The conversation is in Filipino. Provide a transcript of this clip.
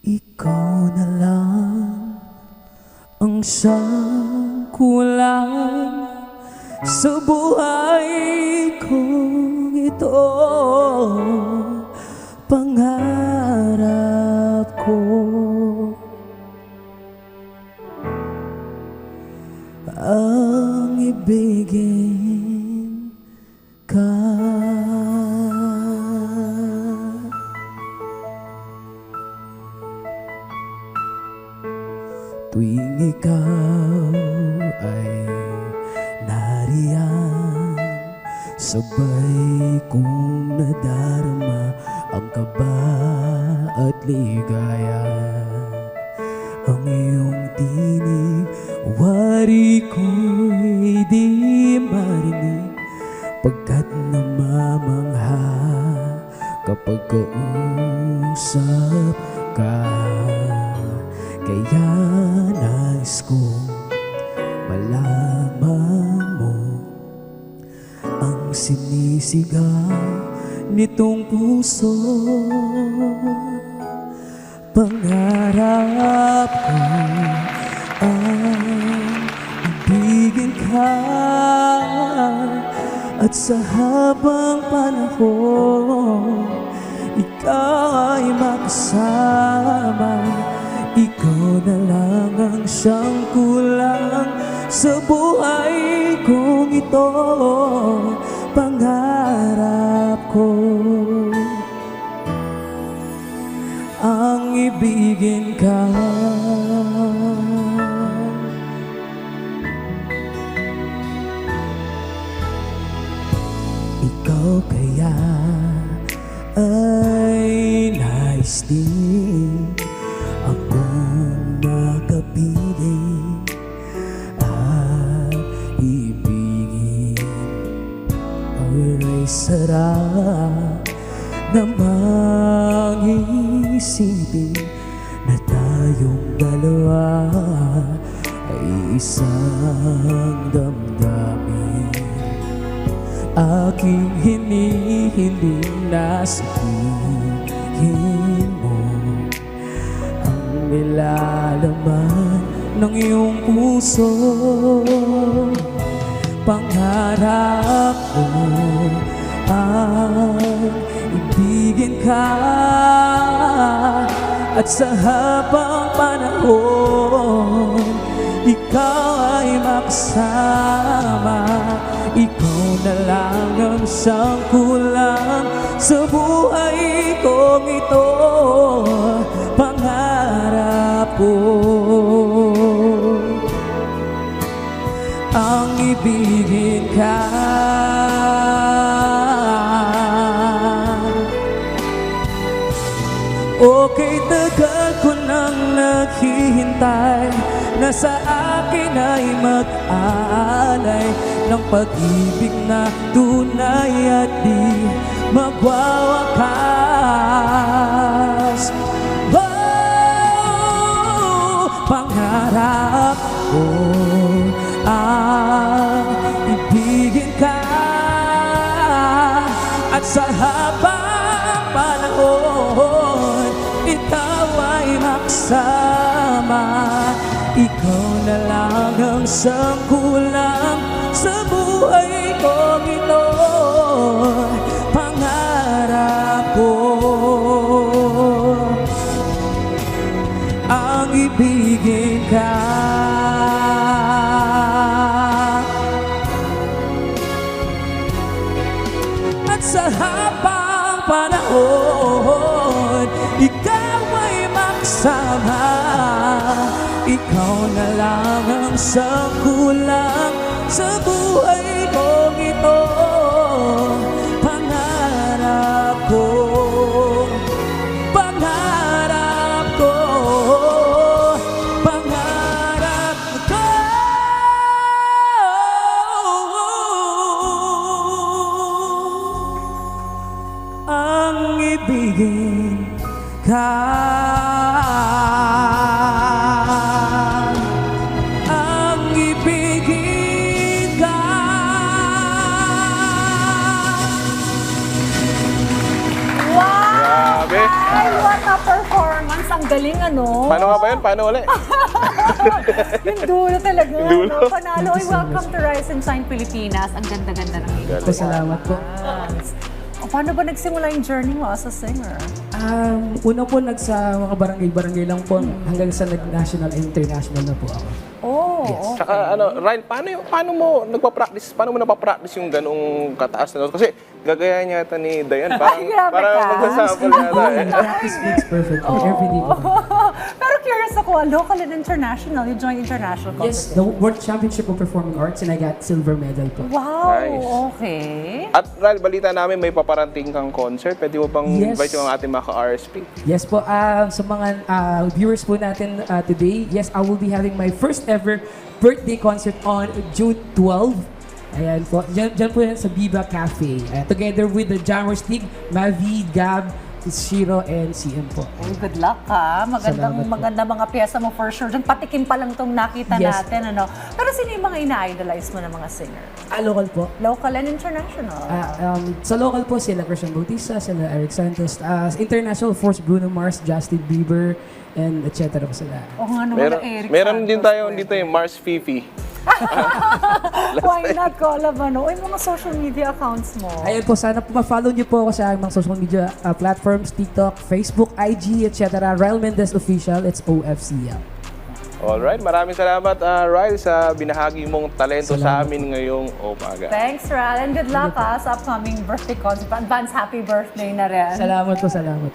Ikaw na lang ang siyang kulang sa buhay kong ito. Pangarap ko ang ibigin ka. Tuwing ikaw ay nariyan, sabay kong nadarama ang kaba at ligaya. Ang iyong tinig, wari ko'y di marinig, pagkat namamangha kapag kausap ka. Kaya nais kong malaman mo ang sinisigaw nitong puso. Pangarap ko ang ibigin ka, at sa habang panahon ikaw ay makasama. Ikaw na lang ang siyang kulang sa buhay kong ito. Pangarap ko ang ibigin ka. Ikaw kaya ay nais din akong makapiling at ibigin. Ay sarap namang isipin na tayong dalawa ay isang damdamin. Aking hinihiling na sabihin mo ang nilalaman ng iyong puso. Pangarap ko ang ibigin ka, at sa habang panahon ikaw ay makasama. Ikaw na lang ang siyang kulang sa buhay kong ito. Pangarap ko ang ibigin ka. Okay, tagal ko nang naghihintay na sa akin ay mag-aalay ng pag-ibig na tunay at di magwawakas. Oh, pangarap ko ang ibigin ka, at sa habang panahon ikaw ay maksama. Ikaw na lang ang siyang kulang sa buhay kong ito. Pangarap ko ang ibigin ka. At sa habang panahon ikaw ay maksama. Ikaw na lang ang siyang kulang sa buhay kong ito. Pangarap ko, pangarap ko, pangarap ko ang ibigin ka. Ay, what a performance ang galing ano. Paano nga ba yun? Paano ulit? Yung dulo talaga. Dulo. No? Panalo. Ay, welcome to Rise and Shine Pilipinas. Ang ganda-ganda ng iyong Po, salamat po. performance. O, paano ba nagsimula yung journey mo as a singer? Una po sa mga barangay-barangay lang po hanggang sa nag-national and international na po ako. Oh, okay. Tsaka Ryle, paano mo nagpa-practice? Paano mo napapractice yung ganung kataas na notes? Kasi gagaya niya ata ni Dayan. Ay, grabe parang ka. magsasample yata eh. Practice makes perfect po, every day po. Pero curious ako, local and international. You joined international Yes, competition. the World Championship of Performing Arts and I got silver medal po. Wow, Nice. okay. At Ryle, balita namin may paparanting kang concert. Pwede mo bang Yes. invite yung ating mga ka-RSP? Yes po, sa mga viewers po natin today, yes, I will be having my first ever birthday concert on June 12. Ayan po, dyan po yan sa Viva Cafe. Together with the Jammers League, Mavi, Gab, Shiro, and CM po. Well, good luck ha. Salamat po. Maganda mga pyesa mo for sure. Diyan patikim pa lang itong nakita Yes. natin. Ano. Pero sino yung mga ina-idolize mo ng mga singer? Local po. Local and international. Sa local po, sila Christian Bautista, sila Eric Santos. International, of course, Bruno Mars, Justin Bieber, and etc. po sila. O nga naman, Eric Meron din Santos, tayo pwede. dito yung Mars Fifi. Why not ko alam ano? O yung mga social media accounts mo. Ayan po, sana po ma-follow niyo po ako sa mga social media platforms, TikTok, Facebook, IG, etc. Ryle Mendez Official, it's OFCL. Alright, maraming salamat Ryle sa binahagi mong talento sa Salamat amin ngayong umaga. Thanks, Ral. And good luck ha, sa upcoming birthday concert. Advance happy birthday na rin. Salamat po, salamat.